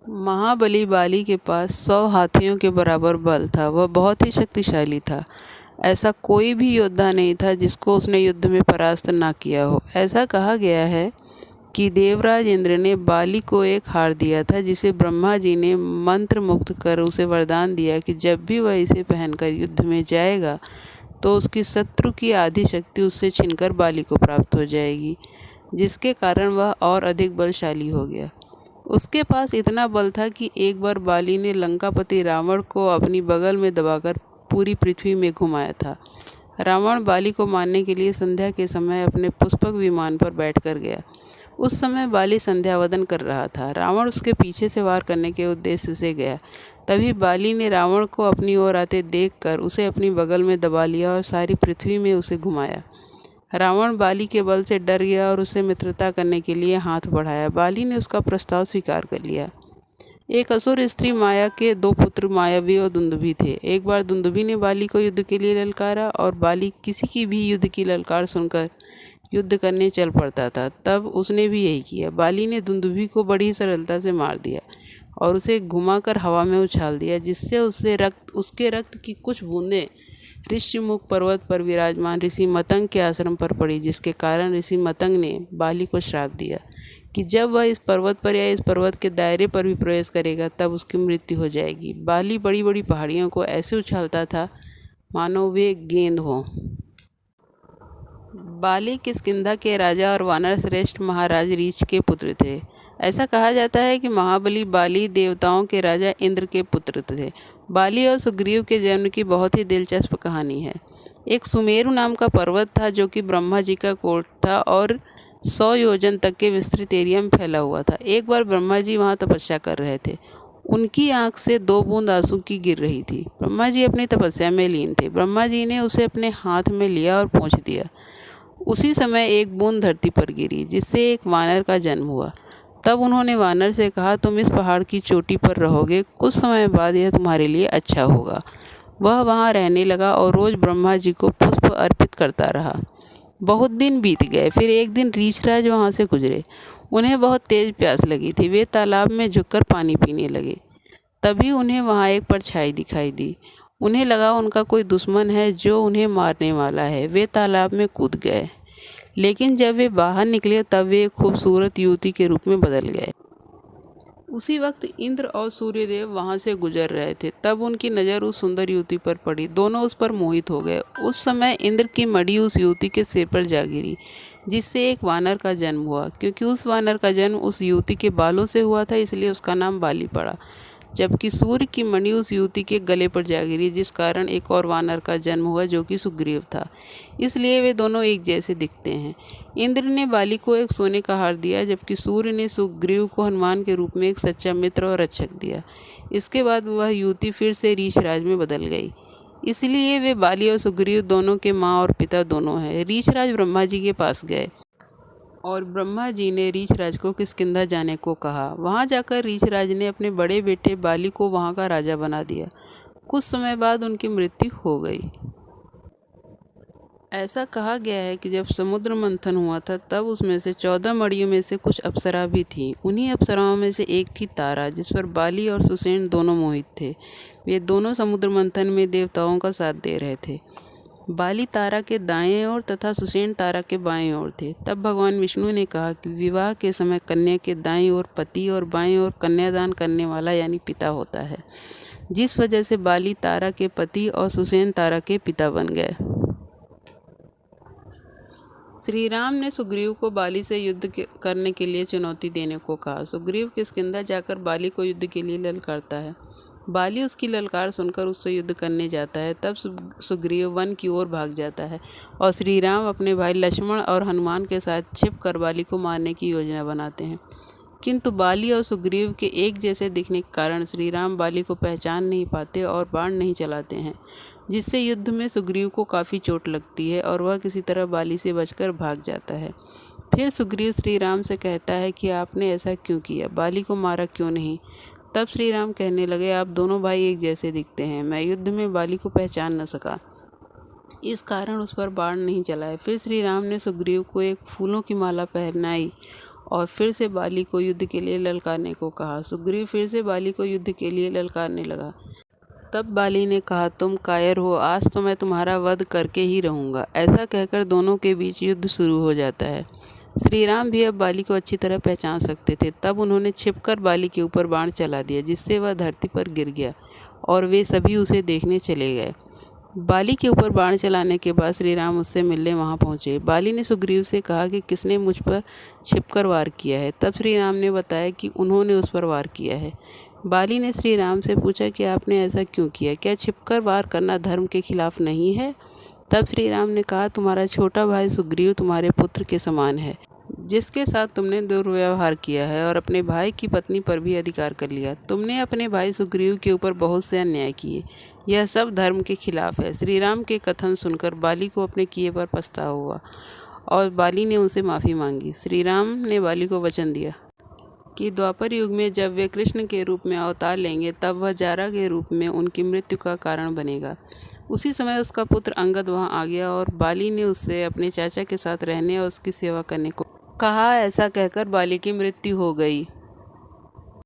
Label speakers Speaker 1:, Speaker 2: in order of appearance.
Speaker 1: महाबली बाली के पास 100 हाथियों के बराबर बल था। वह बहुत ही शक्तिशाली था। ऐसा कोई भी योद्धा नहीं था जिसको उसने युद्ध में परास्त ना किया हो। ऐसा कहा गया है कि देवराज इंद्र ने बाली को एक हार दिया था, जिसे ब्रह्मा जी ने मंत्र मुग्ध कर उसे वरदान दिया कि जब भी वह इसे पहनकर युद्ध में जाएगा तो उसकी शत्रु की आधी शक्ति उससे छीनकर बाली को प्राप्त हो जाएगी, जिसके कारण वह और अधिक बलशाली हो गया। उसके पास इतना बल था कि एक बार बाली ने लंकापति रावण को अपनी बगल में दबाकर पूरी पृथ्वी में घुमाया था। रावण बाली को मारने के लिए संध्या के समय अपने पुष्पक विमान पर बैठकर गया। उस समय बाली संध्यावदन कर रहा था। रावण उसके पीछे से वार करने के उद्देश्य से गया। तभी बाली ने रावण को अपनी ओर आते देखकर उसे अपनी बगल में दबा लिया और सारी पृथ्वी में उसे घुमाया। रावण बाली के बल से डर गया और उसे मित्रता करने के लिए हाथ बढ़ाया। बाली ने उसका प्रस्ताव स्वीकार कर लिया। एक असुर स्त्री माया के 2 पुत्र मायावी और दुंदुभी थे। एक बार दुंदुभी ने बाली को युद्ध के लिए ललकारा और बाली किसी की भी युद्ध की ललकार सुनकर युद्ध करने चल पड़ता था। तब उसने भी यही किया। बाली ने दुंदुभी को बड़ी सरलता से मार दिया और उसे घुमाकर हवा में उछाल दिया, जिससे उसके रक्त की कुछ बूंदें ऋषिमुख पर्वत पर विराजमान ऋषि मतंग के आश्रम पर पड़ी, जिसके कारण ऋषि मतंग ने बाली को श्राप दिया कि जब वह इस पर्वत पर या इस पर्वत के दायरे पर भी प्रवेश करेगा तब उसकी मृत्यु हो जाएगी। बाली बड़ी बड़ी पहाड़ियों को ऐसे उछालता था मानो वे गेंद हों। बाली किष्किंधा के राजा और वानर श्रेष्ठ महाराज रीछ के पुत्र थे। ऐसा कहा जाता है कि महाबली बाली देवताओं के राजा इंद्र के पुत्र थे। बाली और सुग्रीव के जन्म की बहुत ही दिलचस्प कहानी है। एक सुमेरु नाम का पर्वत था जो कि ब्रह्मा जी का कोट था और 100 योजन तक के विस्तृत एरिया में फैला हुआ था। एक बार ब्रह्मा जी वहाँ तपस्या कर रहे थे। उनकी आंख से 2 बूंद आंसू की गिर रही थी। ब्रह्मा जी अपनी तपस्या में लीन थे। ब्रह्मा जी ने उसे अपने हाथ में लिया और पोंछ दिया। उसी समय एक बूंद धरती पर गिरी, जिससे एक वानर का जन्म हुआ। तब उन्होंने वानर से कहा, तुम इस पहाड़ की चोटी पर रहोगे, कुछ समय बाद यह तुम्हारे लिए अच्छा होगा। वह वहाँ रहने लगा और रोज़ ब्रह्मा जी को पुष्प अर्पित करता रहा। बहुत दिन बीत गए। फिर एक दिन रीछराज वहाँ से गुजरे। उन्हें बहुत तेज प्यास लगी थी। वे तालाब में झुककर पानी पीने लगे। तभी उन्हें वहाँ एक परछाई दिखाई दी। उन्हें लगा उनका कोई दुश्मन है जो उन्हें मारने वाला है। वे तालाब में कूद गए, लेकिन जब वे बाहर निकले तब वे एक खूबसूरत युवती के रूप में बदल गए। उसी वक्त इंद्र और सूर्यदेव वहां से गुजर रहे थे। तब उनकी नज़र उस सुंदर युवती पर पड़ी। दोनों उस पर मोहित हो गए। उस समय इंद्र की मड़ी उस युवती के सिर पर जा गिरी, जिससे एक वानर का जन्म हुआ। क्योंकि उस वानर का जन्म उस युवती के बालों से हुआ था, इसलिए उसका नाम बाली पड़ा। जबकि सूर्य की मणि उस युवती के गले पर जा गिरी, जिस कारण एक और वानर का जन्म हुआ जो कि सुग्रीव था। इसलिए वे दोनों एक जैसे दिखते हैं। इंद्र ने बाली को एक सोने का हार दिया, जबकि सूर्य ने सुग्रीव को हनुमान के रूप में एक सच्चा मित्र और रक्षक दिया। इसके बाद वह युवती फिर से रीछराज में बदल गई। इसलिए वे बाली और सुग्रीव दोनों के माँ और पिता दोनों हैं। रीछराज ब्रह्मा जी के पास गए और ब्रह्मा जी ने रीछराज को किष्किंधा जाने को कहा। वहां जाकर रीछराज ने अपने बड़े बेटे बाली को वहां का राजा बना दिया। कुछ समय बाद उनकी मृत्यु हो गई। ऐसा कहा गया है कि जब समुद्र मंथन हुआ था तब उसमें से 14 मड़ियों में से कुछ अप्सरा भी थीं। उन्हीं अप्सराओं में से एक थी तारा, जिस पर बाली और सुषेण दोनों मोहित थे। वे दोनों समुद्र मंथन में देवताओं का साथ दे रहे थे। बाली तारा के दाएं ओर तथा सुषेण तारा के बाएं ओर थे। तब भगवान विष्णु ने कहा कि विवाह के समय कन्या के दाईं ओर पति और बाएं ओर कन्यादान करने वाला यानी पिता होता है, जिस वजह से बाली तारा के पति और सुषेण तारा के पिता बन गए। श्री राम ने सुग्रीव को बाली से युद्ध करने के लिए चुनौती देने को कहा। सुग्रीव किष्किंधा जाकर बाली को युद्ध के लिए ललकारता है। बाली उसकी ललकार सुनकर उससे युद्ध करने जाता है। तब सुग्रीव वन की ओर भाग जाता है और श्री राम अपने भाई लक्ष्मण और हनुमान के साथ छिपकर बाली को मारने की योजना बनाते हैं। किंतु बाली और सुग्रीव के एक जैसे दिखने के कारण श्री राम बाली को पहचान नहीं पाते और बाण नहीं चलाते हैं, जिससे युद्ध में सुग्रीव को काफ़ी चोट लगती है और वह किसी तरह बाली से बचकर भाग जाता है। फिर सुग्रीव श्री राम से कहता है कि आपने ऐसा क्यों किया, बाली को मारा क्यों नहीं। तब श्री राम कहने लगे, आप दोनों भाई एक जैसे दिखते हैं। मैं युद्ध में बाली को पहचान न सका, इस कारण उस पर बाण नहीं चलाए। फिर श्री राम ने सुग्रीव को एक फूलों की माला पहनाई और फिर से बाली को युद्ध के लिए ललकारने को कहा। सुग्रीव फिर से बाली को युद्ध के लिए ललकारने लगा। तब बाली ने कहा, तुम कायर हो, आज तो मैं तुम्हारा वध करके ही रहूँगा। ऐसा कहकर दोनों के बीच युद्ध शुरू हो जाता है। श्री राम भी अब बाली को अच्छी तरह पहचान सकते थे। तब उन्होंने छिपकर बाली के ऊपर बाण चला दिया, जिससे वह धरती पर गिर गया और वे सभी उसे देखने चले गए। बाली के ऊपर बाण चलाने के बाद श्री राम उससे मिलने वहां पहुंचे। बाली ने सुग्रीव से कहा कि किसने मुझ पर छिपकर वार किया है। तब श्री राम ने बताया कि उन्होंने उस पर वार किया है। बाली ने श्री राम से पूछा कि आपने ऐसा क्यों किया? क्या छिपकर वार करना धर्म के खिलाफ नहीं है? तब श्री राम ने कहा, तुम्हारा छोटा भाई सुग्रीव तुम्हारे पुत्र के समान है, जिसके साथ तुमने दुर्व्यवहार किया है और अपने भाई की पत्नी पर भी अधिकार कर लिया। तुमने अपने भाई सुग्रीव के ऊपर बहुत से अन्याय किए। यह सब धर्म के खिलाफ है। श्री राम के कथन सुनकर बाली को अपने किए पर पछतावा हुआ और बाली ने उनसे माफ़ी मांगी। श्री राम ने बाली को वचन दिया कि द्वापर युग में जब वे कृष्ण के रूप में अवतार लेंगे, तब वह जारा के रूप में उनकी मृत्यु का कारण बनेगा। उसी समय उसका पुत्र अंगद वहां आ गया और बाली ने उससे अपने चाचा के साथ रहने और उसकी सेवा करने को कहा। ऐसा कहकर बाली की मृत्यु हो गई।